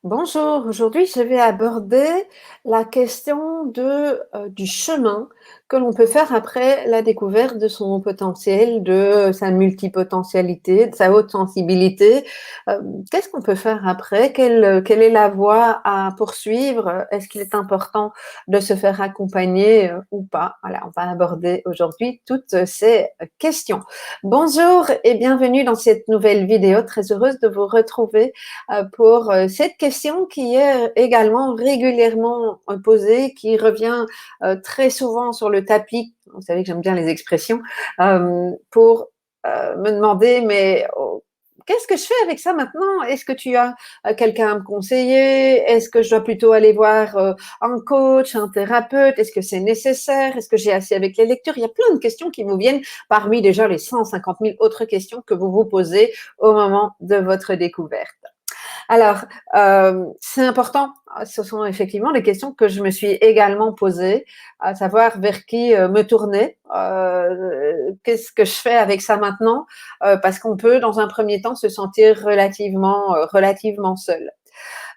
Bonjour, aujourd'hui je vais aborder la question du chemin que l'on peut faire après la découverte de son potentiel, de sa multipotentialité, de sa haute sensibilité. Qu'est-ce qu'on peut faire après? Quelle est la voie à poursuivre? Est-ce qu'il est important de se faire accompagner ou pas? Voilà, on va aborder aujourd'hui toutes ces questions. Bonjour et bienvenue dans cette nouvelle vidéo. Très heureuse de vous retrouver pour cette question qui est également régulièrement posée, qui revient très souvent sur le tapis. Vous savez que j'aime bien les expressions, pour me demander, mais qu'est-ce que je fais avec ça maintenant? Est-ce que tu as quelqu'un à me conseiller? Est-ce que je dois plutôt aller voir un coach, un thérapeute? Est-ce que c'est nécessaire? Est-ce que j'ai assez avec les lectures? Il y a plein de questions qui vous viennent parmi déjà les 150 000 autres questions que vous vous posez au moment de votre découverte. Alors, c'est important. Ce sont effectivement les questions que je me suis également posées, à savoir vers qui me tourner. Qu'est-ce que je fais avec ça maintenant? Parce qu'on peut, dans un premier temps, se sentir relativement seul.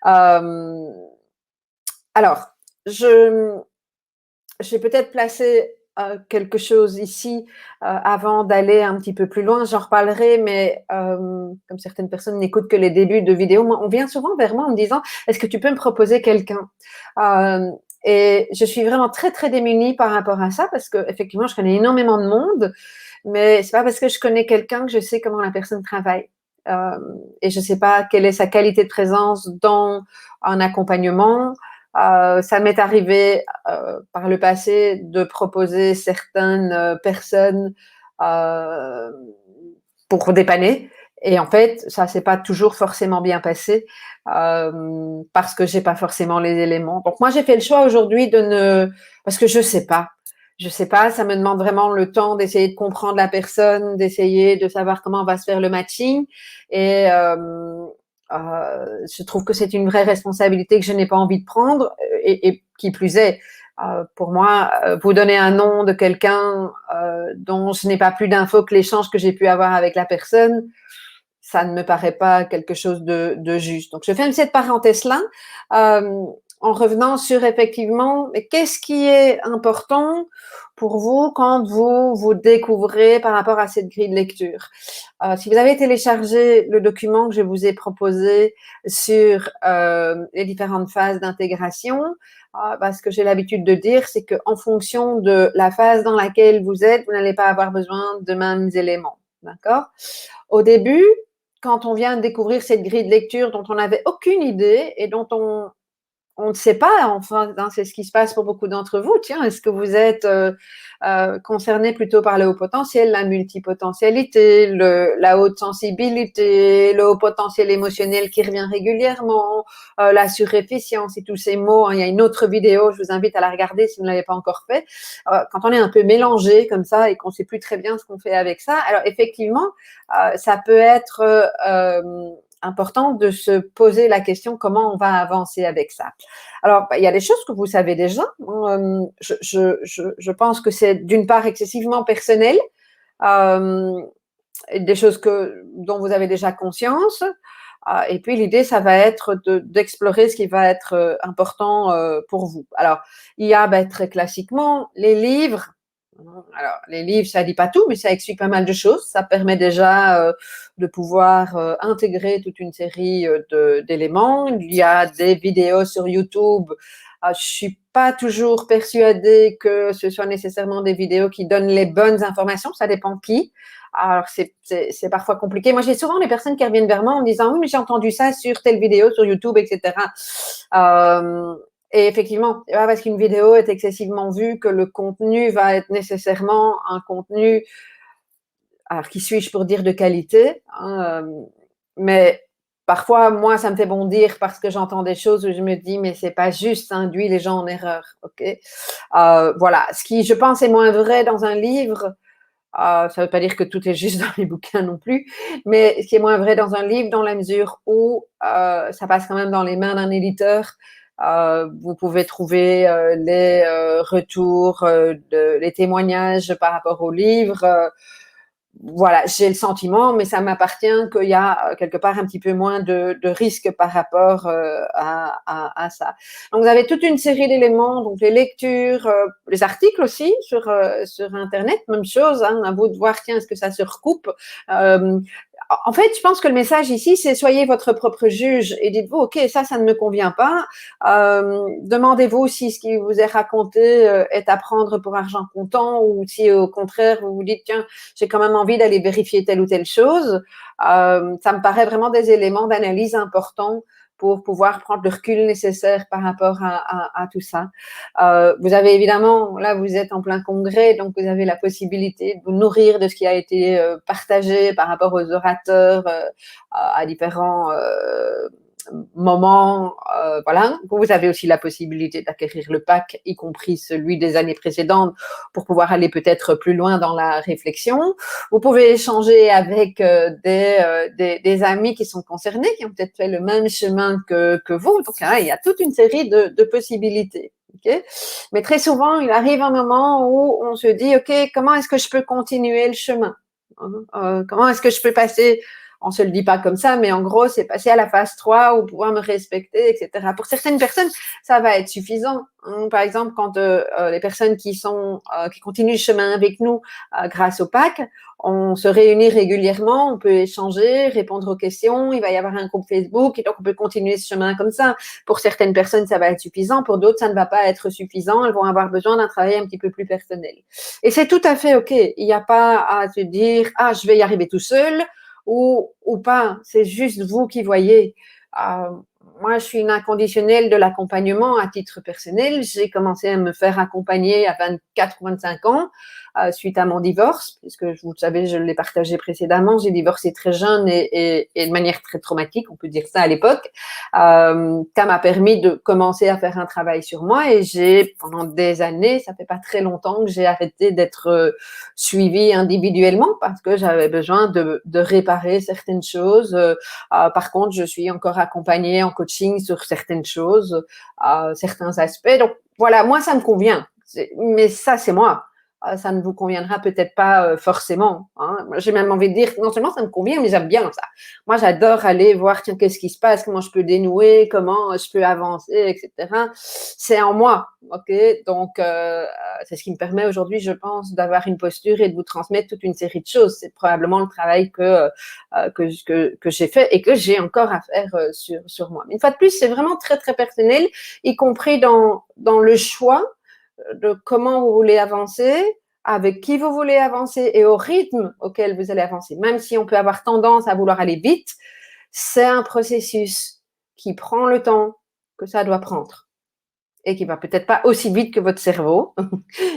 Euh, alors, je, j'ai peut-être placé quelque chose ici avant d'aller un petit peu plus loin. J'en reparlerai, mais comme certaines personnes n'écoutent que les débuts de vidéos, on vient souvent vers moi en me disant est-ce que tu peux me proposer quelqu'un euh, Et je suis vraiment très très démunie par rapport à ça parce que effectivement, je connais énormément de monde, mais c'est pas parce que je connais quelqu'un que je sais comment la personne travaille. Euh, et je sais pas quelle est sa qualité de présence dans un accompagnement. Ça m'est arrivé par le passé de proposer certaines personnes euh, pour dépanner. Et en fait, ça s'est pas toujours forcément bien passé parce que j'ai pas forcément les éléments. Donc moi, j'ai fait le choix aujourd'hui de ne, parce que je sais pas. Je sais pas, ça me demande vraiment le temps d'essayer de comprendre la personne, d'essayer de savoir comment on va se faire le matching. Et je trouve que c'est une vraie responsabilité que je n'ai pas envie de prendre. Et qui plus est, pour moi, vous donner un nom de quelqu'un dont je n'ai pas plus d'infos que l'échange que j'ai pu avoir avec la personne, ça ne me paraît pas quelque chose de juste. Donc, je fais cette parenthèse-là en revenant sur effectivement, qu'est-ce qui est important pour vous quand vous découvrez par rapport à cette grille de lecture. Si vous avez téléchargé le document que je vous ai proposé sur les différentes phases d'intégration, ce que j'ai l'habitude de dire, c'est qu'en fonction de la phase dans laquelle vous êtes, vous n'allez pas avoir besoin de mêmes éléments. D'accord? Au début, quand on vient de découvrir cette grille de lecture dont on n'avait aucune idée et dont on ne sait pas, enfin, hein, c'est ce qui se passe pour beaucoup d'entre vous. Tiens, est-ce que vous êtes concerné plutôt par le haut potentiel, la multipotentialité, la haute sensibilité, le haut potentiel émotionnel qui revient régulièrement, la surefficience et tous ces mots, hein. Il y a une autre vidéo, je vous invite à la regarder si vous ne l'avez pas encore fait. Quand on est un peu mélangé comme ça et qu'on ne sait plus très bien ce qu'on fait avec ça, alors effectivement, ça peut être important de se poser la question comment on va avancer avec ça. Alors, il y a des choses que vous savez déjà. Je pense que c'est d'une part excessivement personnel, euh, des choses dont vous avez déjà conscience. Et puis l'idée, ça va être d'explorer ce qui va être important pour vous. Alors, il y a très classiquement les livres. Alors, les livres, ça dit pas tout, mais ça explique pas mal de choses. Ça permet déjà de pouvoir intégrer toute une série d'éléments. Il y a des vidéos sur YouTube. Je suis pas toujours persuadée que ce soit nécessairement des vidéos qui donnent les bonnes informations. Ça dépend qui. Alors, c'est parfois compliqué. Moi, j'ai souvent les personnes qui reviennent vers moi en me disant, oui, mais j'ai entendu ça sur telle vidéo, sur YouTube, etc. Euh, et effectivement, c'est pas parce qu'une vidéo est excessivement vue que le contenu va être nécessairement un contenu, alors qui suis-je pour dire de qualité, hein, mais parfois, moi, ça me fait bondir parce que j'entends des choses où je me dis, mais c'est pas juste, ça induit les gens en erreur, ok. Voilà, ce qui, je pense, est moins vrai dans un livre. Ça ne veut pas dire que tout est juste dans les bouquins non plus, mais ce qui est moins vrai dans un livre, dans la mesure où ça passe quand même dans les mains d'un éditeur. Vous pouvez trouver les retours, les témoignages par rapport au livre. voilà, j'ai le sentiment, mais ça m'appartient qu'il y a quelque part un petit peu moins de risque par rapport à ça. Donc, vous avez toute une série d'éléments, donc les lectures, les articles aussi sur Internet, même chose, hein, à vous de voir, tiens, est-ce que ça se recoupe en fait, je pense que le message ici, c'est soyez votre propre juge et dites-vous, OK, ça ne me convient pas. Demandez-vous si ce qui vous est raconté est à prendre pour argent comptant ou si au contraire, vous vous dites, tiens, j'ai quand même envie d'aller vérifier telle ou telle chose. Ça me paraît vraiment des éléments d'analyse importants pour pouvoir prendre le recul nécessaire par rapport à tout ça. Vous avez évidemment, là, vous êtes en plein congrès, donc vous avez la possibilité de vous nourrir de ce qui a été partagé par rapport aux orateurs à différents moments. Voilà. Vous avez aussi la possibilité d'acquérir le pack, y compris celui des années précédentes, pour pouvoir aller peut-être plus loin dans la réflexion. Vous pouvez échanger avec des amis qui sont concernés, qui ont peut-être fait le même chemin que vous. Donc, là, il y a toute une série de possibilités. Okay. Mais très souvent, il arrive un moment où on se dit, OK, comment est-ce que je peux continuer le chemin? Comment est-ce que je peux passer, on ne se le dit pas comme ça, mais en gros, c'est passer à la phase 3 ou pouvoir me respecter, etc. Pour certaines personnes, ça va être suffisant. Par exemple, quand les personnes qui continuent le chemin avec nous grâce au PAC, on se réunit régulièrement, on peut échanger, répondre aux questions, il va y avoir un groupe Facebook et donc on peut continuer ce chemin comme ça. Pour certaines personnes, ça va être suffisant, pour d'autres, ça ne va pas être suffisant, elles vont avoir besoin d'un travail un petit peu plus personnel. Et c'est tout à fait OK, il n'y a pas à se dire « Ah, je vais y arriver tout seul » ou pas, c'est juste vous qui voyez. Moi, je suis une inconditionnelle de l'accompagnement à titre personnel. J'ai commencé à me faire accompagner à 24 ou 25 ans suite à mon divorce, puisque vous le savez, je l'ai partagé précédemment. J'ai divorcé très jeune et de manière très traumatique, on peut dire ça à l'époque. Ça m'a permis de commencer à faire un travail sur moi et j'ai, pendant des années, ça fait pas très longtemps que j'ai arrêté d'être suivie individuellement parce que j'avais besoin de réparer certaines choses. Par contre, je suis encore accompagnée en coaching sur certaines choses, certains aspects. Donc, voilà, moi, ça me convient. Mais ça, c'est moi. Ça ne vous conviendra peut-être pas forcément. Hein. J'ai même envie de dire, non seulement ça me convient, mais j'aime bien ça. Moi, j'adore aller voir, tiens, qu'est-ce qui se passe, comment je peux dénouer, comment je peux avancer, etc. C'est en moi, ok. Donc, c'est ce qui me permet aujourd'hui, je pense, d'avoir une posture et de vous transmettre toute une série de choses. C'est probablement le travail que j'ai fait et que j'ai encore à faire sur moi. Mais une fois de plus, c'est vraiment très, très personnel, y compris dans le choix de comment vous voulez avancer, avec qui vous voulez avancer et au rythme auquel vous allez avancer. Même si on peut avoir tendance à vouloir aller vite, c'est un processus qui prend le temps que ça doit prendre et qui va peut-être pas aussi vite que votre cerveau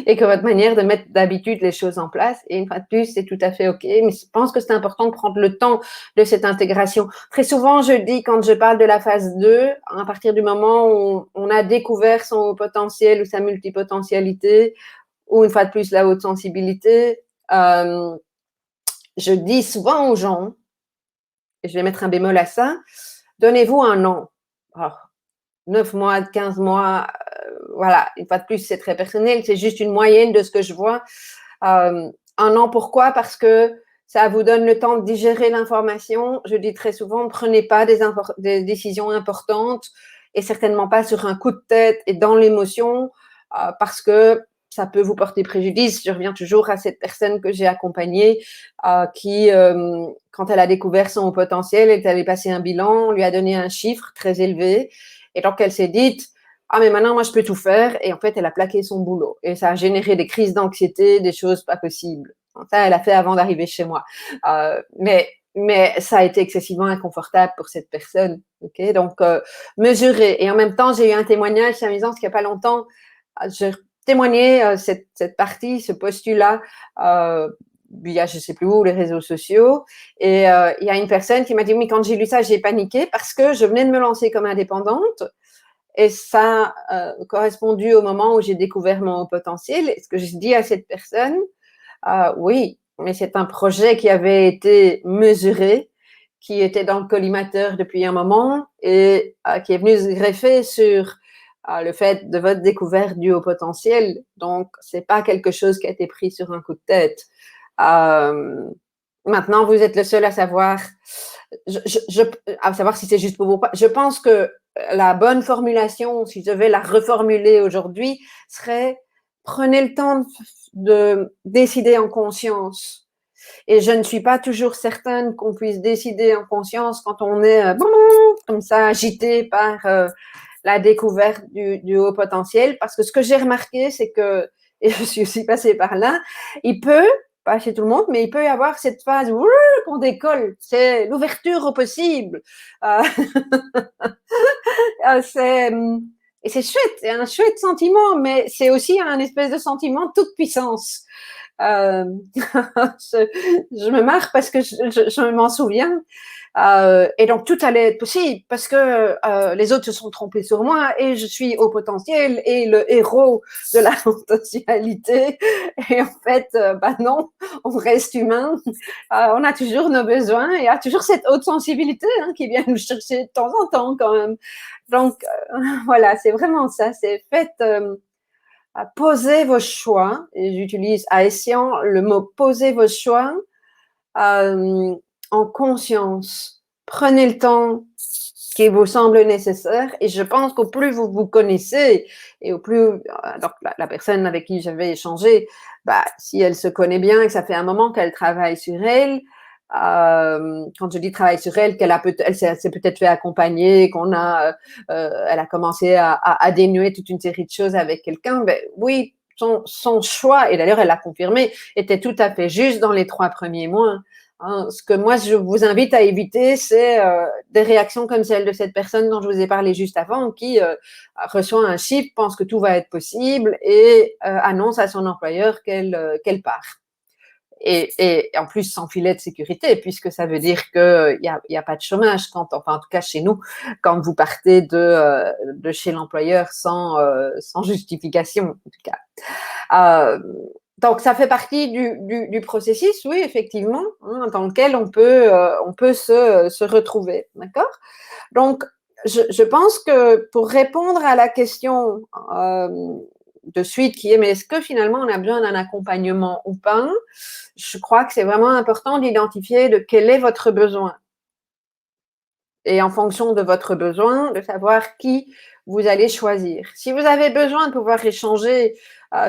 et que votre manière de mettre d'habitude les choses en place. Et une fois de plus, c'est tout à fait OK. Mais je pense que c'est important de prendre le temps de cette intégration. Très souvent, je dis, quand je parle de la phase 2, à partir du moment où on a découvert son haut potentiel ou sa multipotentialité, ou une fois de plus, la haute sensibilité, je dis souvent aux gens, et je vais mettre un bémol à ça, donnez-vous un an. Alors, 9 mois, 15 mois, voilà, une fois de plus, c'est très personnel, c'est juste une moyenne de ce que je vois. Un an, pourquoi? Parce que ça vous donne le temps de digérer l'information. Je dis très souvent, ne prenez pas des décisions importantes et certainement pas sur un coup de tête et dans l'émotion parce que ça peut vous porter préjudice. Je reviens toujours à cette personne que j'ai accompagnée qui, quand elle a découvert son potentiel, elle est allée passer un bilan, on lui a donné un chiffre très élevé et donc elle s'est dite, ah, mais maintenant, moi, je peux tout faire. Et en fait, elle a plaqué son boulot. Et ça a généré des crises d'anxiété, des choses pas possibles. Ça, elle a fait avant d'arriver chez moi. Mais ça a été excessivement inconfortable pour cette personne. Okay. Donc, mesurer. Et en même temps, j'ai eu un témoignage amusant, parce qu'il n'y a pas longtemps, j'ai témoigné cette partie, ce postulat, via je sais plus où, les réseaux sociaux. Et il y a une personne qui m'a dit, oui, quand j'ai lu ça, j'ai paniqué parce que je venais de me lancer comme indépendante. Et ça a correspondu au moment où j'ai découvert mon potentiel. Et ce que je dis à cette personne, oui, mais c'est un projet qui avait été mesuré, qui était dans le collimateur depuis un moment et qui est venu se greffer sur le fait de votre découverte du haut potentiel. Donc, c'est pas quelque chose qui a été pris sur un coup de tête. Maintenant, vous êtes le seul à savoir, à savoir si c'est juste pour vous ou pas. Je pense que la bonne formulation, si je devais la reformuler aujourd'hui, serait prenez le temps de décider en conscience. Et je ne suis pas toujours certaine qu'on puisse décider en conscience quand on est comme ça agité par la découverte du haut potentiel. Parce que ce que j'ai remarqué, c'est que, et je suis aussi passée par là, il peut, pas chez tout le monde, mais il peut y avoir cette phase où on décolle. C'est l'ouverture au possible. Euh, c'est, et c'est chouette, c'est un chouette sentiment, mais c'est aussi un espèce de sentiment de toute puissance. Euh, je me marre parce que je m'en souviens. Et donc tout allait être possible parce que les autres se sont trompés sur moi et je suis au potentiel et le héros de la potentialité. Et en fait, bah non, on reste humain. On a toujours nos besoins et il y a toujours cette haute sensibilité qui vient nous chercher de temps en temps quand même. Donc voilà, c'est vraiment ça. C'est fait. Posez vos choix, et j'utilise à escient le mot poser vos choix en conscience. Prenez le temps qui vous semble nécessaire et je pense qu'au plus vous vous connaissez et au plus donc la personne avec qui j'avais échangé, bah, si elle se connaît bien et que ça fait un moment qu'elle travaille sur elle, quand je dis travail sur elle, elle s'est peut-être fait accompagner, elle a commencé à dénouer toute une série de choses avec quelqu'un, ben oui, son choix, et d'ailleurs elle l'a confirmé, était tout à fait juste dans les 3 premiers mois. Hein, ce que moi je vous invite à éviter, c'est des réactions comme celle de cette personne dont je vous ai parlé juste avant, qui reçoit un chip, pense que tout va être possible et annonce à son employeur qu'elle part. Et en plus sans filet de sécurité, puisque ça veut dire qu'il y a pas de chômage, enfin en tout cas chez nous, quand vous partez de chez l'employeur sans justification, en tout cas. Donc ça fait partie du processus, oui, effectivement, dans lequel on peut se retrouver, d'accord? Donc je pense que pour répondre à la question de suite qui est mais est-ce que finalement on a besoin d'un accompagnement ou pas? Je crois que c'est vraiment important d'identifier de quel est votre besoin. Et en fonction de votre besoin, de savoir qui vous allez choisir. Si vous avez besoin de pouvoir échanger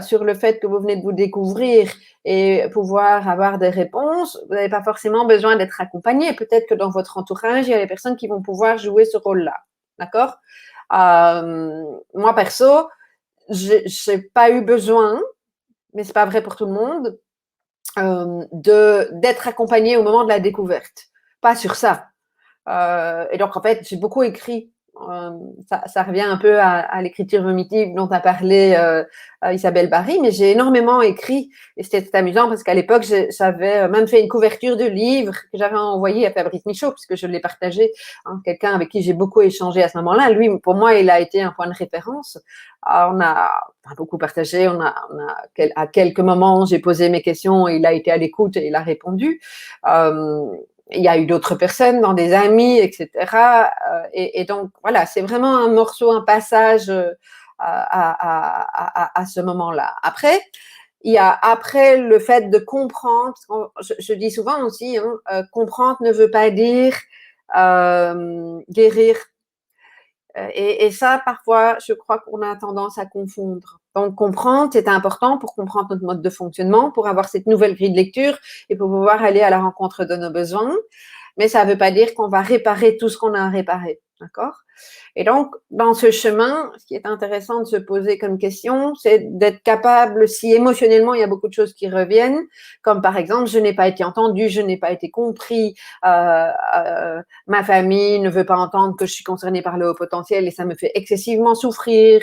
sur le fait que vous venez de vous découvrir et pouvoir avoir des réponses, vous n'avez pas forcément besoin d'être accompagné. Peut-être que dans votre entourage, il y a des personnes qui vont pouvoir jouer ce rôle-là. D'accord? Moi, perso, j'ai pas eu besoin, mais c'est pas vrai pour tout le monde, d'être accompagnée au moment de la découverte. Pas sur ça. Et donc, en fait, j'ai beaucoup écrit. Ça revient un peu à l'écriture vomitive dont a parlé Isabelle Barry, mais j'ai énormément écrit et c'était amusant parce qu'à l'époque, j'avais même fait une couverture de livre que j'avais envoyé à Fabrice Michaud puisque je l'ai partagé. Quelqu'un avec qui j'ai beaucoup échangé à ce moment-là. Lui, pour moi, il a été un point de référence. On a beaucoup partagé. À quelques moments, j'ai posé mes questions et il a été à l'écoute et il a répondu. Il y a eu d'autres personnes, dans des amis, etc. Et donc, voilà, c'est vraiment un morceau, un passage à ce moment-là. Après, il y a après le fait de comprendre, je dis souvent aussi, comprendre ne veut pas dire guérir. Et ça, parfois, je crois qu'on a tendance à confondre. Donc, comprendre, c'est important pour comprendre notre mode de fonctionnement, pour avoir cette nouvelle grille de lecture et pour pouvoir aller à la rencontre de nos besoins. Mais ça ne veut pas dire qu'on va réparer tout ce qu'on a à réparer. D'accord? Et donc, dans ce chemin, ce qui est intéressant de se poser comme question, c'est d'être capable, si émotionnellement il y a beaucoup de choses qui reviennent, comme par exemple, je n'ai pas été entendu, je n'ai pas été compris, ma famille ne veut pas entendre que je suis concernée par le haut potentiel et ça me fait excessivement souffrir.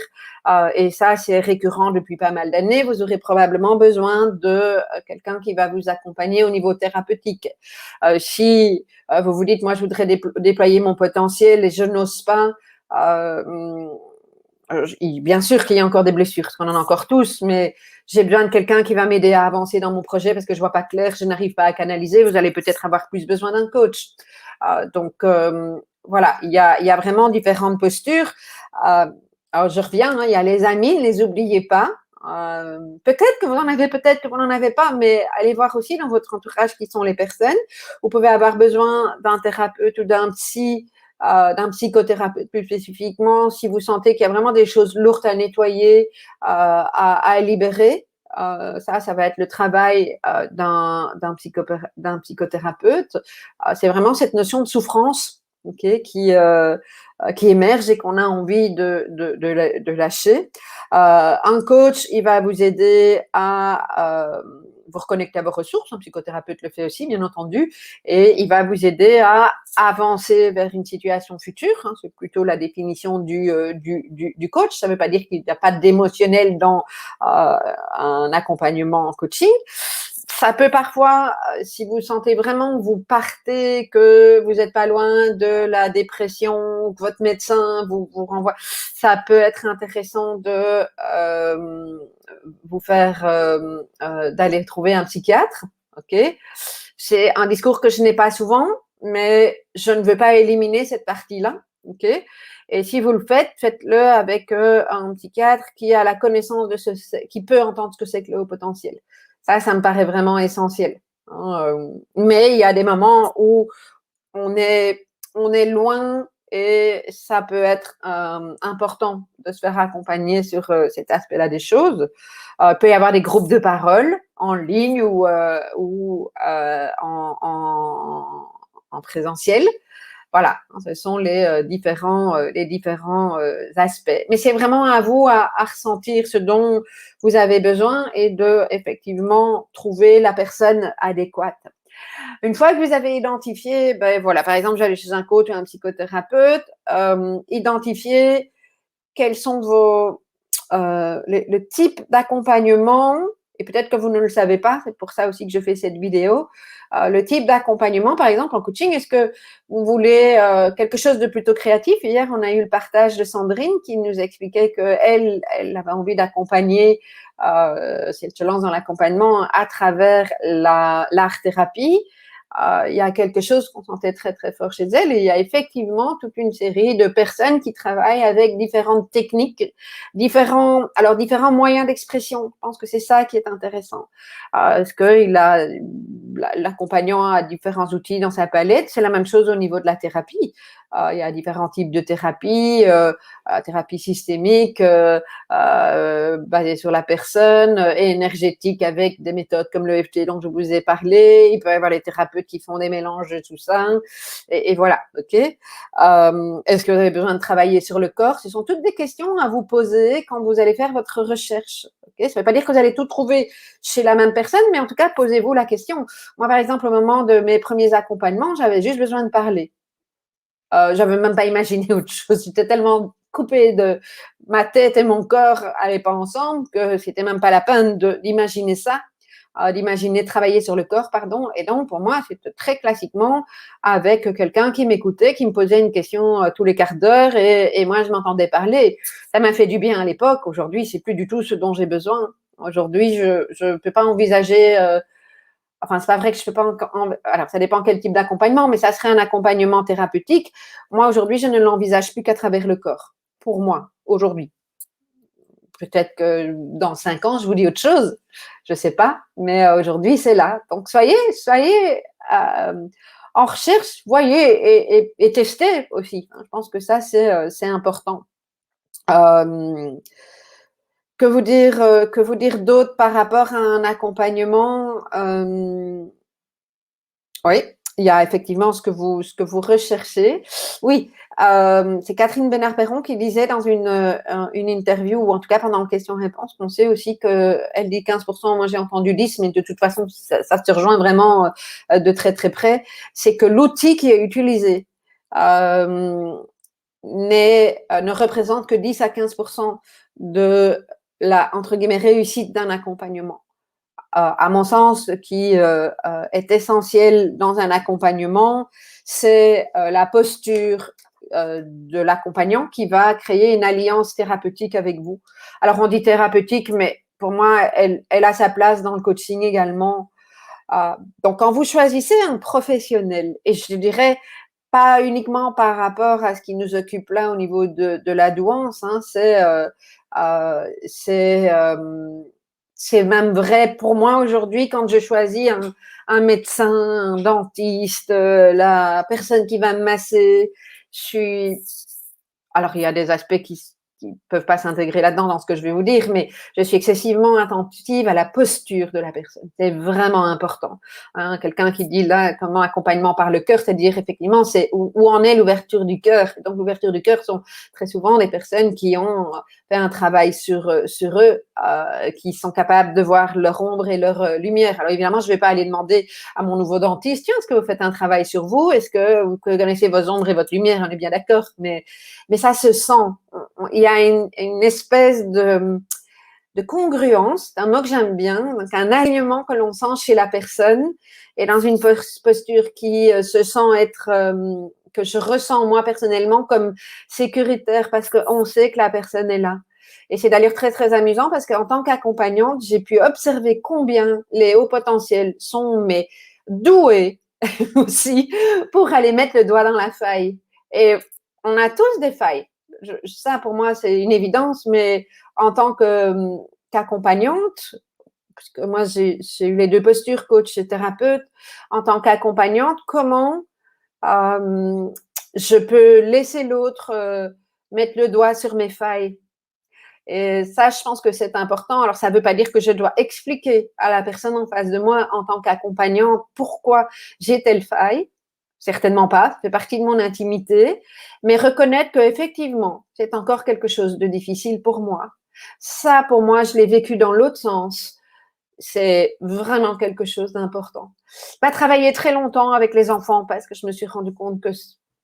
Et ça, c'est récurrent depuis pas mal d'années. Vous aurez probablement besoin de quelqu'un qui va vous accompagner au niveau thérapeutique. Si vous vous dites, moi, je voudrais déployer mon potentiel et je n'ose pas, bien sûr qu'il y a encore des blessures, parce qu'on en a encore tous, mais j'ai besoin de quelqu'un qui va m'aider à avancer dans mon projet parce que je vois pas clair, je n'arrive pas à canaliser. Vous allez peut-être avoir plus besoin d'un coach. Donc, voilà, il y a vraiment différentes postures. Alors, je reviens, il y a les amis, ne les oubliez pas. Peut-être que vous en avez, peut-être que vous n'en avez pas, mais allez voir aussi dans votre entourage qui sont les personnes. Vous pouvez avoir besoin d'un thérapeute ou d'un psychothérapeute plus spécifiquement, si vous sentez qu'il y a vraiment des choses lourdes à nettoyer, à libérer. Ça va être le travail d'un psychothérapeute. C'est vraiment cette notion de souffrance, okay, qui émerge et qu'on a envie de lâcher. Un coach, il va vous aider à vous reconnecter à vos ressources. Un psychothérapeute le fait aussi, bien entendu, et il va vous aider à avancer vers une situation future. Hein, c'est plutôt la définition du coach. Ça ne veut pas dire qu'il n'y a pas d'émotionnel dans un accompagnement en coaching. Ça peut parfois, si vous sentez vraiment que vous partez, que vous n'êtes pas loin de la dépression, que votre médecin vous renvoie, ça peut être intéressant de vous faire d'aller trouver un psychiatre. Ok, c'est un discours que je n'ai pas souvent, mais je ne veux pas éliminer cette partie-là. Ok, et si vous le faites, faites-le avec un psychiatre qui a la connaissance de qui peut entendre ce que c'est que le haut potentiel. Ça me paraît vraiment essentiel. Mais il y a des moments où on est loin et ça peut être important de se faire accompagner sur cet aspect-là des choses. Il peut y avoir des groupes de parole en ligne ou en présentiel. Voilà, ce sont les différents aspects. Mais c'est vraiment à vous à ressentir ce dont vous avez besoin et de effectivement trouver la personne adéquate. Une fois que vous avez identifié, ben voilà, par exemple, j'allais chez un coach ou un psychothérapeute, identifier quels sont le type d'accompagnement, et peut-être que vous ne le savez pas, c'est pour ça aussi que je fais cette vidéo, le type d'accompagnement, par exemple, en coaching, est-ce que vous voulez quelque chose de plutôt créatif? Hier, on a eu le partage de Sandrine qui nous expliquait qu'elle avait envie d'accompagner, si elle se lance dans l'accompagnement, à travers l'art-thérapie. Il y a quelque chose qu'on sentait très, très fort chez elle et il y a effectivement toute une série de personnes qui travaillent avec différentes techniques, différents moyens d'expression. Je pense que c'est ça qui est intéressant. Parce que l'accompagnant a différents outils dans sa palette. C'est la même chose au niveau de la thérapie. Il y a différents types de thérapie, thérapie systémique, basée sur la personne, et énergétique avec des méthodes comme le l'EFT dont je vous ai parlé. Il peut y avoir les thérapeutes qui font des mélanges de tout ça. Et voilà, ok. Est-ce que vous avez besoin de travailler sur le corps? Ce sont toutes des questions à vous poser quand vous allez faire votre recherche. Okay, ça ne veut pas dire que vous allez tout trouver chez la même personne, mais en tout cas, posez-vous la question. Moi, par exemple, au moment de mes premiers accompagnements, j'avais juste besoin de parler. J'avais même pas imaginé autre chose. J'étais tellement coupée de ma tête et mon corps n'allaient pas ensemble que c'était même pas la peine d'imaginer ça, d'imaginer travailler sur le corps, pardon. Et donc, pour moi, c'était très classiquement avec quelqu'un qui m'écoutait, qui me posait une question tous les quarts d'heure et moi, je m'entendais parler. Ça m'a fait du bien à l'époque. Aujourd'hui, c'est plus du tout ce dont j'ai besoin. Aujourd'hui, je peux pas envisager enfin, c'est pas vrai que je peux pas alors, ça dépend quel type d'accompagnement, mais ça serait un accompagnement thérapeutique. Moi, aujourd'hui, je ne l'envisage plus qu'à travers le corps. Pour moi, aujourd'hui. Peut-être que dans 5 ans, je vous dis autre chose. Je sais pas. Mais aujourd'hui, c'est là. Donc, soyez en recherche, voyez et testez aussi. Je pense que ça, c'est important. Que vous dire d'autre par rapport à un accompagnement? Oui, il y a effectivement ce que vous recherchez. Oui, c'est Catherine Bénard-Perron qui disait dans une interview, ou en tout cas pendant le question-réponse, qu'on sait aussi qu'elle dit 15%, moi j'ai entendu 10%, mais de toute façon, ça se rejoint vraiment de très très près, c'est que l'outil qui est utilisé ne représente que 10 à 15% de la, entre guillemets, réussite d'un accompagnement. À mon sens, ce qui est essentiel dans un accompagnement, c'est la posture de l'accompagnant qui va créer une alliance thérapeutique avec vous. Alors, on dit thérapeutique, mais pour moi, elle a sa place dans le coaching également. Donc, quand vous choisissez un professionnel, et je dirais pas uniquement par rapport à ce qui nous occupe là au niveau de la douance, hein, c'est C'est même vrai pour moi aujourd'hui quand je choisis un médecin, un dentiste, la personne qui va me masser. Je suis Alors, il y a des aspects qui peuvent pas s'intégrer là-dedans dans ce que je vais vous dire, mais je suis excessivement attentive à la posture de la personne. C'est vraiment important. Hein, quelqu'un qui dit là, comment accompagnement par le cœur, c'est-à-dire effectivement, c'est où en est l'ouverture du cœur. Donc, l'ouverture du cœur sont très souvent des personnes qui ont fait un travail sur eux, qui sont capables de voir leur ombre et leur lumière. Alors, évidemment, je vais pas aller demander à mon nouveau dentiste, tiens, est-ce que vous faites un travail sur vous? Est-ce que vous connaissez vos ombres et votre lumière? On est bien d'accord, mais ça se sent. Il y a une espèce de congruence, c'est un mot que j'aime bien, donc un alignement que l'on sent chez la personne et dans une posture qui se sent être, que je ressens moi personnellement comme sécuritaire parce qu'on sait que la personne est là. Et c'est d'ailleurs très, très amusant parce qu'en tant qu'accompagnante, j'ai pu observer combien les hauts potentiels sont mais doués aussi pour aller mettre le doigt dans la faille. Et on a tous des failles. Ça, pour moi, c'est une évidence, mais en tant qu'accompagnante, parce que moi, j'ai eu les deux postures, coach et thérapeute, en tant qu'accompagnante, comment euh, je peux laisser l'autre mettre le doigt sur mes failles. Et ça, je pense que c'est important. Alors, ça ne veut pas dire que je dois expliquer à la personne en face de moi, en tant qu'accompagnante, pourquoi j'ai telle faille. Certainement pas, ça fait partie de mon intimité, mais reconnaître qu'effectivement, c'est encore quelque chose de difficile pour moi. Ça, pour moi, je l'ai vécu dans l'autre sens. C'est vraiment quelque chose d'important. Pas travailler très longtemps avec les enfants parce que je me suis rendu compte que,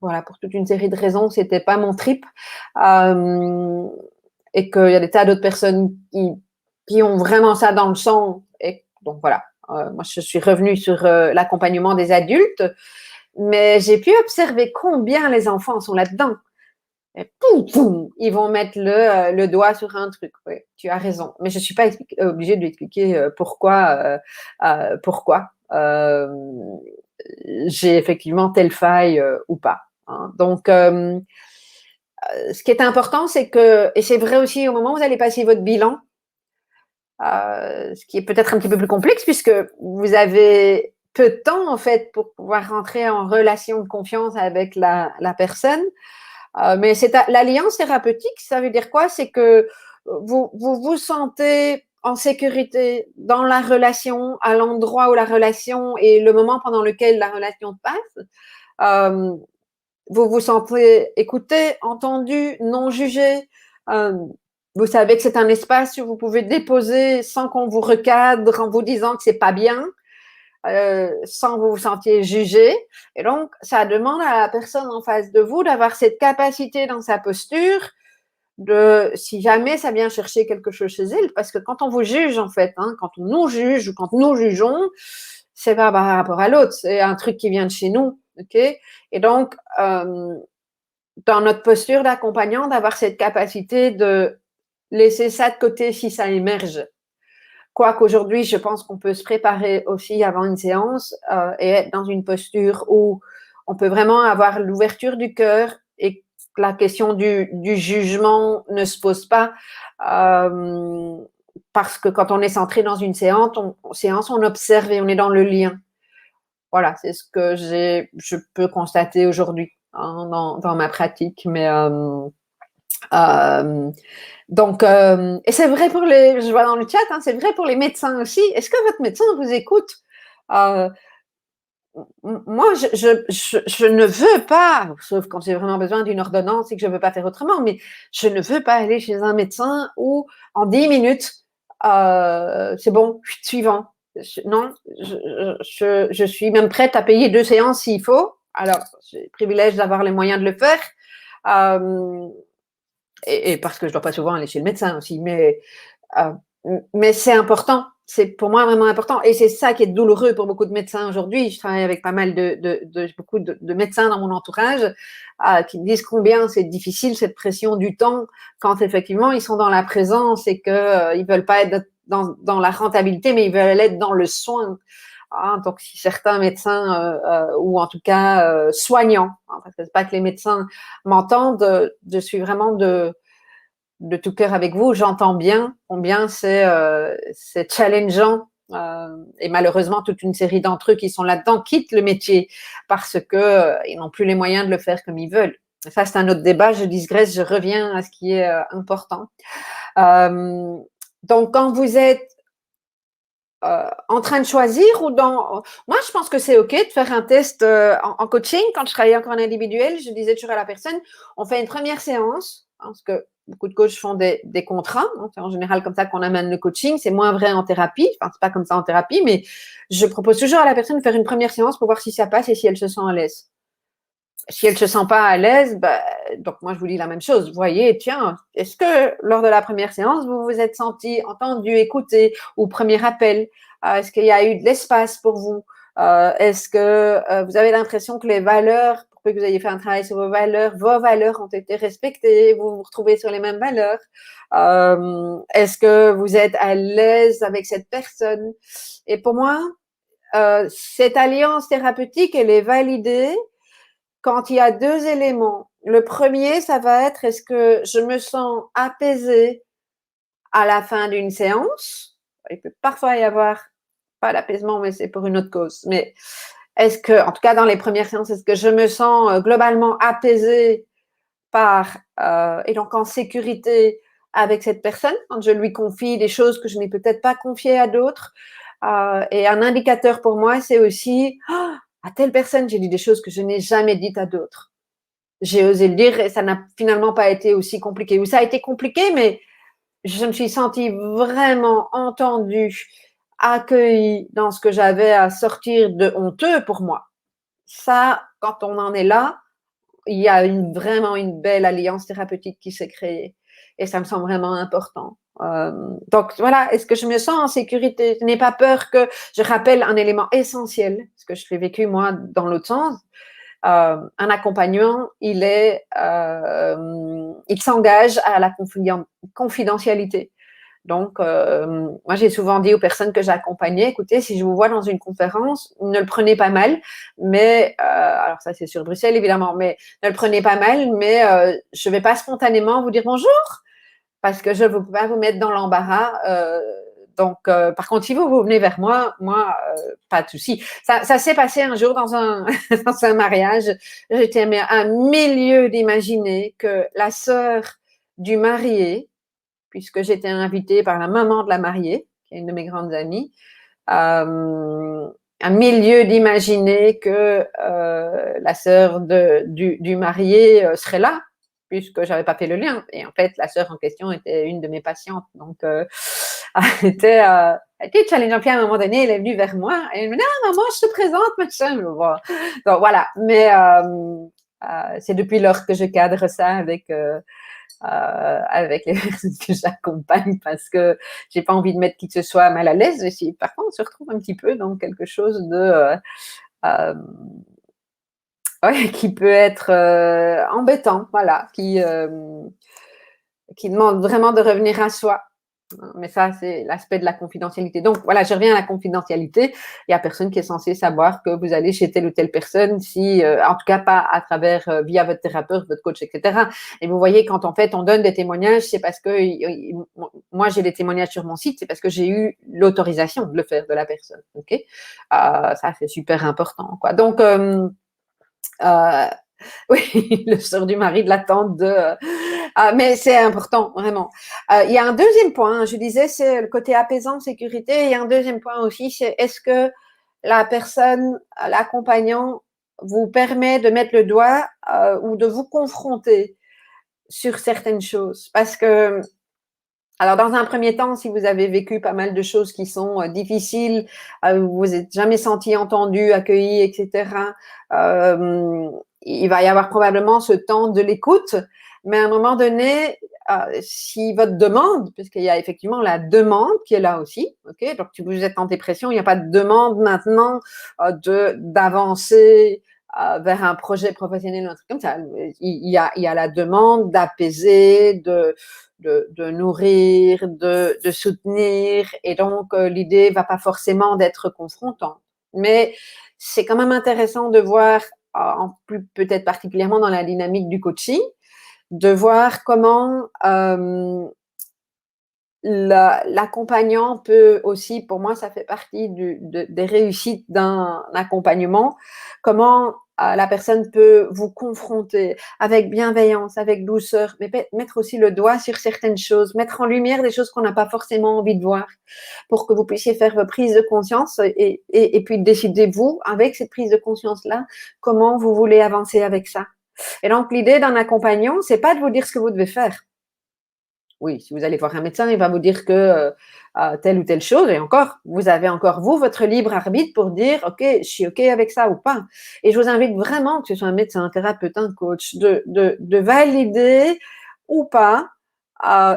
voilà, pour toute une série de raisons, c'était pas mon trip. Et qu'il y a des tas d'autres personnes qui ont vraiment ça dans le sang. Et donc voilà, moi je suis revenue sur l'accompagnement des adultes, mais j'ai pu observer combien les enfants sont là-dedans. Et poum, poum, ils vont mettre le doigt sur un truc. Oui, tu as raison. Mais je ne suis pas obligée de lui expliquer pourquoi j'ai effectivement telle faille ou pas. Hein. Donc, ce qui est important, c'est que, et c'est vrai aussi au moment où vous allez passer votre bilan, ce qui est peut-être un petit peu plus complexe puisque vous avez peu de temps en fait pour pouvoir rentrer en relation de confiance avec la personne. Mais c'est l'alliance thérapeutique, ça veut dire quoi? C'est que vous sentez en sécurité dans la relation, à l'endroit où la relation et le moment pendant lequel la relation passe. Euh, vous vous sentez écouté, entendu, non jugé. Euh, vous savez que c'est un espace où vous pouvez déposer sans qu'on vous recadre en vous disant que c'est pas bien, sans que vous vous sentiez jugé. Et donc, ça demande à la personne en face de vous d'avoir cette capacité dans sa posture de, si jamais ça vient chercher quelque chose chez elle, parce que quand on vous juge, en fait, hein, quand on nous juge ou quand nous jugeons, c'est pas par rapport à l'autre, c'est un truc qui vient de chez nous, ok? Et donc, dans notre posture d'accompagnant, d'avoir cette capacité de laisser ça de côté si ça émerge. Quoiqu'aujourd'hui, je pense qu'on peut se préparer aussi avant une séance et être dans une posture où on peut vraiment avoir l'ouverture du cœur et la question du jugement ne se pose pas parce que quand on est centré dans une séance, on observe et on est dans le lien. Voilà, c'est ce que je peux constater aujourd'hui hein, dans ma pratique. Mais donc, et c'est vrai pour je vois dans le chat, hein, c'est vrai pour les médecins aussi. Est-ce que votre médecin vous écoute? Moi, je ne veux pas, sauf quand j'ai vraiment besoin d'une ordonnance et que je ne veux pas faire autrement, mais je ne veux pas aller chez un médecin où en 10 minutes, c'est bon, suivant. Non, je suis même prête à payer 2 séances s'il faut. Alors, j'ai le privilège d'avoir les moyens de le faire. Et parce que je ne dois pas souvent aller chez le médecin aussi, mais c'est important. C'est pour moi vraiment important. Et c'est ça qui est douloureux pour beaucoup de médecins aujourd'hui. Je travaille avec pas mal beaucoup de médecins dans mon entourage qui me disent combien c'est difficile cette pression du temps quand effectivement ils sont dans la présence et qu'ils ne veulent pas être dans la rentabilité, mais ils veulent être dans le soin. Hein, donc, si certains médecins ou en tout cas soignants, hein, parce que c'est pas que les médecins m'entendent, je suis vraiment de tout cœur avec vous. J'entends bien combien c'est challengeant. Et malheureusement, toute une série d'entre eux qui sont là-dedans quittent le métier parce que ils n'ont plus les moyens de le faire comme ils veulent. Ça, c'est un autre débat. Je digresse, je reviens à ce qui est important. Donc, quand vous êtes en train de choisir ou dans... Moi, je pense que c'est OK de faire un test en coaching. Quand je travaillais encore en individuel, je disais toujours à la personne, on fait une première séance, hein, parce que beaucoup de coachs font des contrats. Hein, c'est en général comme ça qu'on amène le coaching. C'est moins vrai en thérapie. Enfin, c'est pas comme ça en thérapie, mais je propose toujours à la personne de faire une première séance pour voir si ça passe et si elle se sent à l'aise. Si elle ne se sent pas à l'aise, donc moi je vous dis la même chose. Vous voyez, tiens, est-ce que lors de la première séance, vous vous êtes senti entendu, écouté, ou premier appel, est-ce qu'il y a eu de l'espace pour vous? Est-ce que vous avez l'impression que les valeurs, pour que vous ayez fait un travail sur vos valeurs ont été respectées, vous vous retrouvez sur les mêmes valeurs? Est-ce que vous êtes à l'aise avec cette personne? Et pour moi, cette alliance thérapeutique, elle est validée quand il y a deux éléments. Le premier, ça va être, est-ce que je me sens apaisée à la fin d'une séance? Il peut parfois y avoir, pas l'apaisement, mais c'est pour une autre cause. Mais est-ce que, en tout cas dans les premières séances, est-ce que je me sens globalement apaisée et donc en sécurité avec cette personne quand je lui confie des choses que je n'ai peut-être pas confiées à d'autres? Et un indicateur pour moi, c'est aussi, à telle personne, j'ai dit des choses que je n'ai jamais dites à d'autres. J'ai osé le dire et ça n'a finalement pas été aussi compliqué. Ou ça a été compliqué, mais je me suis sentie vraiment entendue, accueillie dans ce que j'avais à sortir de honteux pour moi. Ça, quand on en est là, il y a vraiment une belle alliance thérapeutique qui s'est créée. Et ça me semble vraiment important. Donc voilà, est-ce que je me sens en sécurité? Je n'ai pas peur que je rappelle un élément essentiel, parce que je l'ai vécu moi dans l'autre sens. Un accompagnant, il s'engage à la confidentialité. Donc, moi, j'ai souvent dit aux personnes que j'accompagnais, écoutez, si je vous vois dans une conférence, ne le prenez pas mal, mais, alors ça c'est sur Bruxelles évidemment, mais ne le prenez pas mal, mais je ne vais pas spontanément vous dire bonjour, parce que je ne veux pas vous mettre dans l'embarras. Donc, par contre, si vous venez vers moi, pas de souci. Ça s'est passé un jour dans un, dans un mariage. J'étais à milieu d'imaginer que la sœur du marié, puisque j'étais invitée par la maman de la mariée, qui est une de mes grandes amies, un milieu d'imaginer que la sœur du marié serait là, puisque j'avais pas fait le lien. Et en fait, la sœur en question était une de mes patientes, donc elle était challengeante. Puis à un moment donné, elle est venue vers moi et elle me dit ah maman, je te présente machin. Donc voilà, mais c'est depuis lors que je cadre ça avec les personnes que j'accompagne parce que j'ai pas envie de mettre qui que ce soit mal à l'aise. Et si parfois on se retrouve un petit peu dans quelque chose de ouais, qui peut être embêtant, voilà, qui demande vraiment de revenir à soi. Mais ça, c'est l'aspect de la confidentialité. Donc, voilà, je reviens à la confidentialité. Il n'y a personne qui est censé savoir que vous allez chez telle ou telle personne, si, en tout cas, pas à travers, via votre thérapeute, votre coach, etc. Et vous voyez, quand en fait, on donne des témoignages, c'est parce que moi, j'ai des témoignages sur mon site, c'est parce que j'ai eu l'autorisation de le faire de la personne. OK? Ça, c'est super important, quoi. Donc, oui, le sort du mari de la tante de. Mais c'est important, vraiment. Il y a un deuxième point, je disais, c'est le côté apaisant, sécurité. Il y a un deuxième point aussi, c'est est-ce que la personne, l'accompagnant, vous permet de mettre le doigt ou de vous confronter sur certaines choses. Parce que, alors dans un premier temps, si vous avez vécu pas mal de choses qui sont difficiles, vous vous êtes jamais senti entendu, accueilli, etc., il va y avoir probablement ce temps de l'écoute, mais à un moment donné, si votre demande, puisqu'il y a effectivement la demande qui est là aussi, ok, donc si vous êtes en dépression, il n'y a pas de demande maintenant d'avancer vers un projet professionnel ou un truc comme ça. Il y a la demande d'apaiser, de nourrir, de soutenir, et donc l'idée va pas forcément d'être confrontante, mais c'est quand même intéressant de voir, en plus peut-être particulièrement dans la dynamique du coaching, de voir comment l'accompagnant peut aussi, pour moi, ça fait partie des réussites d'un accompagnement, comment la personne peut vous confronter avec bienveillance, avec douceur, mais mettre aussi le doigt sur certaines choses, mettre en lumière des choses qu'on n'a pas forcément envie de voir, pour que vous puissiez faire vos prises de conscience et puis décider, vous, avec cette prise de conscience-là, comment vous voulez avancer avec ça. Et donc, l'idée d'un accompagnant, c'est pas de vous dire ce que vous devez faire. Oui, si vous allez voir un médecin, il va vous dire que telle ou telle chose, et encore, vous avez encore, vous, votre libre arbitre pour dire, OK, je suis OK avec ça ou pas. Et je vous invite vraiment, que ce soit un médecin, un thérapeute, un coach, de valider ou pas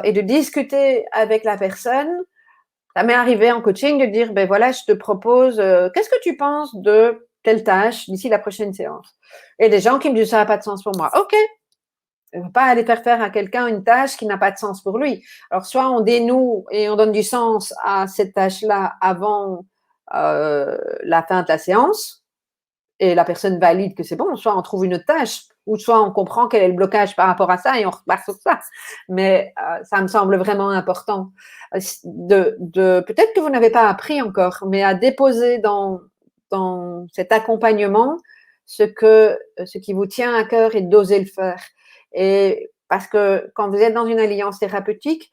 et de discuter avec la personne. Ça m'est arrivé en coaching de dire, ben voilà, je te propose, qu'est-ce que tu penses de telle tâche d'ici la prochaine séance? Et des gens qui me disent, ça n'a pas de sens pour moi. OK, on ne va pas aller faire à quelqu'un une tâche qui n'a pas de sens pour lui. Alors, soit on dénoue et on donne du sens à cette tâche-là avant la fin de la séance, et la personne valide que c'est bon, soit on trouve une autre tâche, ou soit on comprend quel est le blocage par rapport à ça et on repart sur ça. Mais ça me semble vraiment important peut-être que vous n'avez pas appris encore, mais à déposer dans cet accompagnement ce qui vous tient à cœur et d'oser le faire. Et parce que quand vous êtes dans une alliance thérapeutique,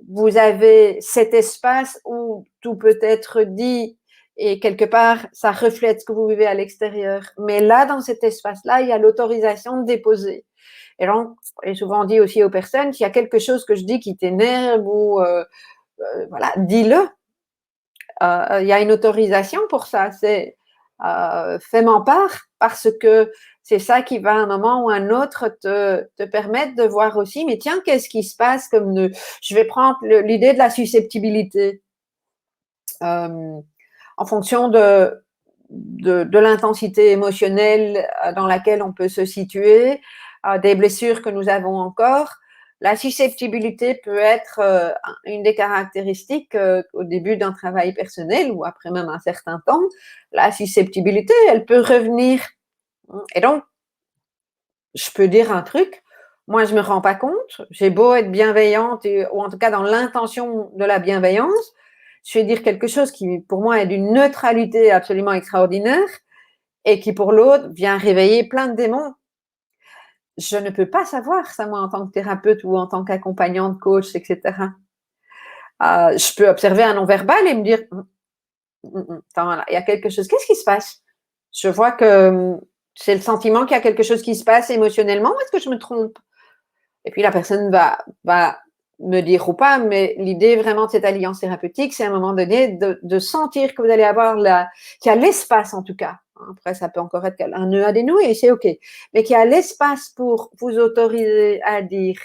vous avez cet espace où tout peut être dit et quelque part, ça reflète ce que vous vivez à l'extérieur. Mais là, dans cet espace-là, il y a l'autorisation de déposer. Et donc, et souvent dit aussi aux personnes, s'il y a quelque chose que je dis qui t'énerve ou voilà, dis-le. Il y a une autorisation pour ça. C'est fais-m'en part parce que c'est ça qui va à un moment ou un autre te permettre de voir aussi, mais tiens, qu'est-ce qui se passe comme je vais prendre l'idée de la susceptibilité. En fonction de l'intensité émotionnelle dans laquelle on peut se situer, des blessures que nous avons encore. La susceptibilité peut être une des caractéristiques au début d'un travail personnel ou après même un certain temps. La susceptibilité, elle peut revenir. Et donc, je peux dire un truc, moi je ne me rends pas compte, j'ai beau être bienveillante ou en tout cas dans l'intention de la bienveillance, je vais dire quelque chose qui pour moi est d'une neutralité absolument extraordinaire et qui pour l'autre vient réveiller plein de démons. Je ne peux pas savoir ça moi en tant que thérapeute ou en tant qu'accompagnante, coach, etc. Je peux observer un non-verbal et me dire attends, là, il y a quelque chose, qu'est-ce qui se passe? Je vois que c'est le sentiment qu'il y a quelque chose qui se passe émotionnellement ou est-ce que je me trompe? Et puis la personne va me dire ou pas, mais l'idée vraiment de cette alliance thérapeutique, c'est à un moment donné de sentir que vous allez avoir qu'il y a l'espace en tout cas. Après, ça peut encore être un nœud à dénouer, c'est OK. Mais qu'il y a l'espace pour vous autoriser à dire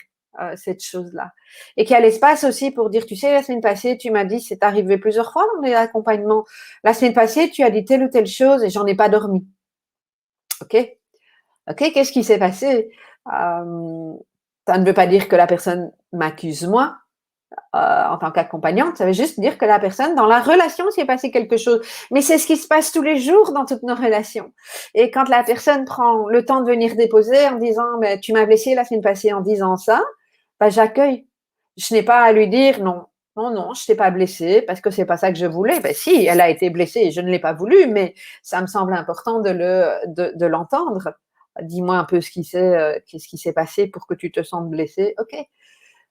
cette chose-là. Et qu'il y a l'espace aussi pour dire, tu sais, la semaine passée, tu m'as dit, c'est arrivé plusieurs fois dans les accompagnements, la semaine passée, tu as dit telle ou telle chose et j'en ai pas dormi. OK? OK, qu'est-ce qui s'est passé? Ça ne veut pas dire que la personne m'accuse moi en tant qu'accompagnante, ça veut juste dire que la personne, dans la relation, s'est passé quelque chose. Mais c'est ce qui se passe tous les jours dans toutes nos relations. Et quand la personne prend le temps de venir déposer en disant « tu m'as blessé la semaine passée en disant ça », j'accueille. Je n'ai pas à lui dire « non, non, non, je ne t'ai pas blessée parce que c'est pas ça que je voulais ». Si, elle a été blessée et je ne l'ai pas voulu, mais ça me semble important de l'entendre. Dis-moi un peu qu'est-ce qui s'est passé pour que tu te sentes blessée. OK,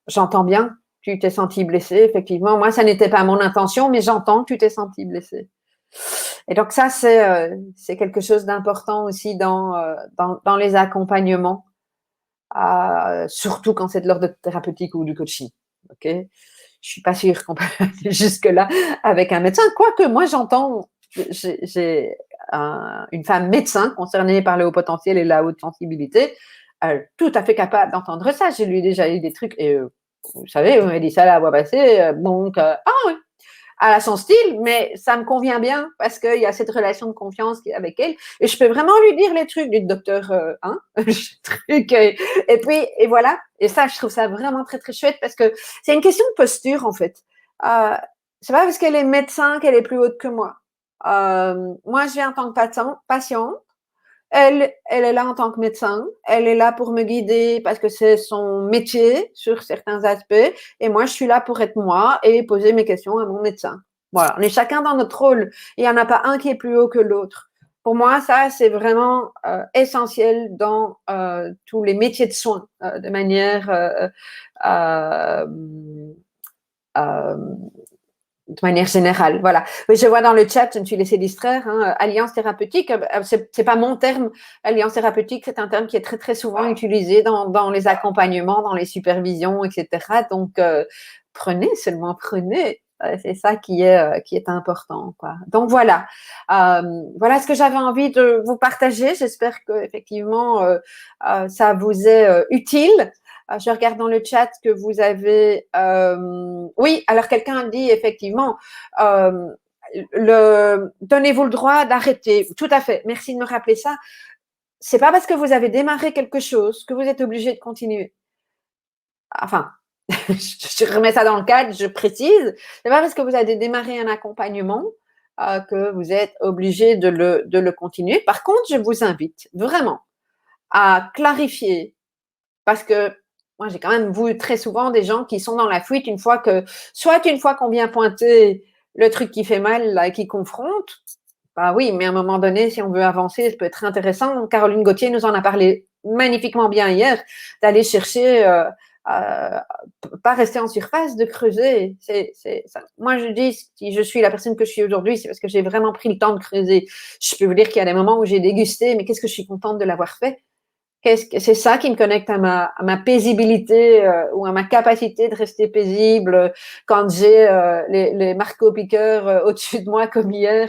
j'entends bien, tu t'es senti blessée, effectivement. Moi, ça n'était pas mon intention, mais j'entends que tu t'es senti blessée. Et donc ça, c'est quelque chose d'important aussi dans les accompagnements, surtout quand c'est de l'ordre thérapeutique ou du coaching. OK, je suis pas sûre qu'on peut aller jusque-là avec un médecin, quoique moi, j'entends, j'ai une femme médecin concernée par le haut potentiel et la haute sensibilité, tout à fait capable d'entendre ça. J'ai lu déjà eu des trucs et vous savez, on m'a dit ça à la voix passée, donc ah oui, elle a son style, mais ça me convient bien parce qu'il y a cette relation de confiance qui est avec elle et je peux vraiment lui dire les trucs du docteur, truc et puis et voilà. Et ça, je trouve ça vraiment très très chouette parce que c'est une question de posture en fait. C'est pas parce qu'elle est médecin qu'elle est plus haute que moi. Moi, je viens en tant que patiente. Elle est là en tant que médecin, elle est là pour me guider parce que c'est son métier sur certains aspects, et moi, je suis là pour être moi et poser mes questions à mon médecin. Voilà, on est chacun dans notre rôle. Il n'y en a pas un qui est plus haut que l'autre. Pour moi, ça, c'est vraiment essentiel dans tous les métiers de soins, de manière euh, euh, de manière générale, voilà. Oui, je vois dans le chat, je me suis laissée distraire, hein, alliance thérapeutique, c'est pas mon terme. Alliance thérapeutique, c'est un terme qui est très très souvent utilisé dans les accompagnements, dans les supervisions, etc. Donc prenez, seulement prenez. C'est ça qui est important, quoi. Donc voilà, voilà ce que j'avais envie de vous partager. J'espère que effectivement ça vous est utile. Je regarde dans le chat que vous avez. Oui, alors quelqu'un dit effectivement, donnez-vous le droit d'arrêter. Tout à fait. Merci de me rappeler ça. C'est pas parce que vous avez démarré quelque chose que vous êtes obligé de continuer. Enfin, je remets ça dans le cadre, je précise. C'est pas parce que vous avez démarré un accompagnement que vous êtes obligé de le continuer. Par contre, je vous invite vraiment à clarifier, parce que moi, j'ai quand même vu très souvent des gens qui sont dans la fuite soit une fois qu'on vient pointer le truc qui fait mal là, et qui confronte, bah oui, mais à un moment donné, si on veut avancer, ça peut être intéressant. Caroline Gauthier nous en a parlé magnifiquement bien hier, d'aller chercher, pas rester en surface, de creuser. Ça. Moi, je dis, si je suis la personne que je suis aujourd'hui, c'est parce que j'ai vraiment pris le temps de creuser. Je peux vous dire qu'il y a des moments où j'ai dégusté, mais qu'est-ce que je suis contente de l'avoir fait. C'est ça qui me connecte à ma paisibilité ou à ma capacité de rester paisible quand j'ai les marteaux-piqueurs au-dessus de moi comme hier,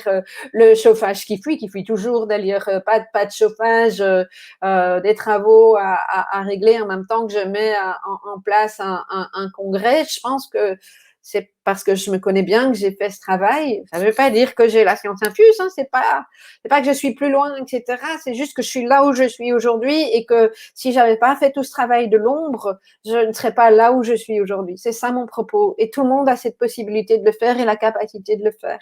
le chauffage qui fuit toujours d'ailleurs, pas de chauffage, des travaux à régler en même temps que je mets en place un congrès. Je pense que c'est parce que je me connais bien que j'ai fait ce travail. Ça ne veut pas dire que j'ai la science infuse, hein, c'est pas que je suis plus loin, etc. C'est juste que je suis là où je suis aujourd'hui et que si j'avais pas fait tout ce travail de l'ombre, je ne serais pas là où je suis aujourd'hui. C'est ça mon propos. Et tout le monde a cette possibilité de le faire et la capacité de le faire.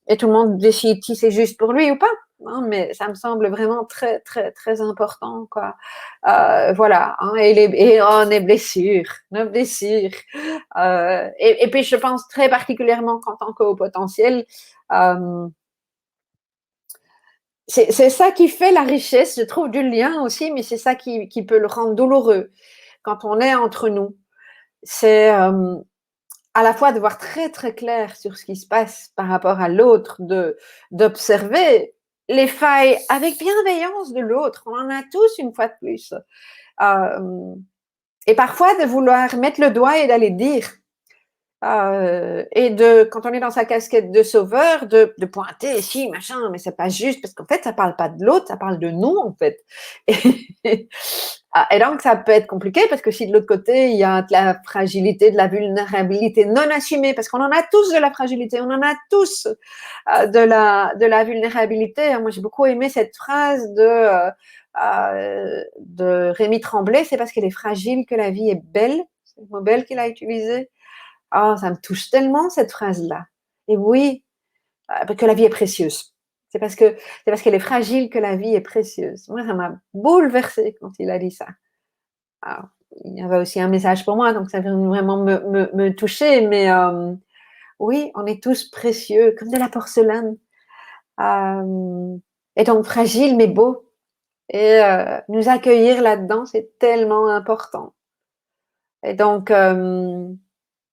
Et tout le monde décide si c'est juste pour lui ou pas. Hein, mais ça me semble vraiment très, très, très important, quoi. Voilà. Hein, nos blessures. Et puis, je pense très particulièrement qu'en tant qu'au potentiel, c'est ça qui fait la richesse, je trouve, du lien aussi, mais c'est ça qui peut le rendre douloureux quand on est entre nous. C'est à la fois de voir très très clair sur ce qui se passe par rapport à l'autre, d'observer les failles avec bienveillance de l'autre. On en a tous une fois de plus. Et parfois de vouloir mettre le doigt et d'aller dire. Et quand on est dans sa casquette de sauveur, de pointer, si, machin, mais c'est pas juste, parce qu'en fait, ça parle pas de l'autre, ça parle de nous, en fait. Et donc, ça peut être compliqué, parce que si de l'autre côté, il y a de la fragilité, de la vulnérabilité non assumée, parce qu'on en a tous de la fragilité, on en a tous de la vulnérabilité. Moi, j'ai beaucoup aimé cette phrase de Rémi Tremblay, c'est parce qu'elle est fragile que la vie est belle. C'est le mot belle qu'il a utilisé. Ah, ça me touche tellement cette phrase-là. Et oui, que la vie est précieuse. C'est parce qu'elle est fragile que la vie est précieuse. Moi, ça m'a bouleversée quand il a dit ça. Alors, il y avait aussi un message pour moi, donc ça vient vraiment me toucher. Mais oui, on est tous précieux, comme de la porcelaine. Et donc fragile, mais beau. Et nous accueillir là-dedans, c'est tellement important. Et donc,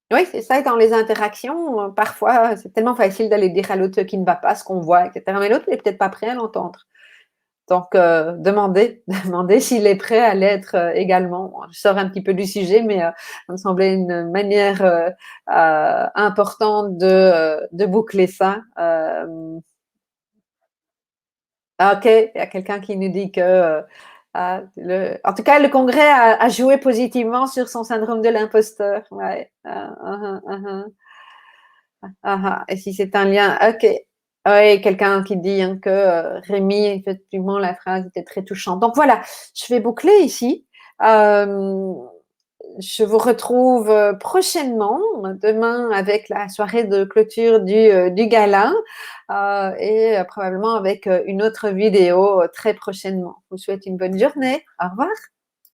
oui, c'est ça, et dans les interactions, parfois, c'est tellement facile d'aller dire à l'autre qui ne va pas, ce qu'on voit, etc. Mais l'autre n'est peut-être pas prêt à l'entendre. Donc, demandez s'il est prêt à l'être également. Bon, je sors un petit peu du sujet, mais ça me semblait une manière importante de boucler ça. Ok, il y a quelqu'un qui nous dit que en tout cas, le congrès a joué positivement sur son syndrome de l'imposteur. Ouais. Et si c'est un lien, ok. Oui, quelqu'un qui dit hein, que Rémi, effectivement, la phrase était très touchante. Donc voilà, je vais boucler ici. Je vous retrouve prochainement, demain avec la soirée de clôture du gala et probablement avec une autre vidéo très prochainement. Je vous souhaite une bonne journée. Au revoir.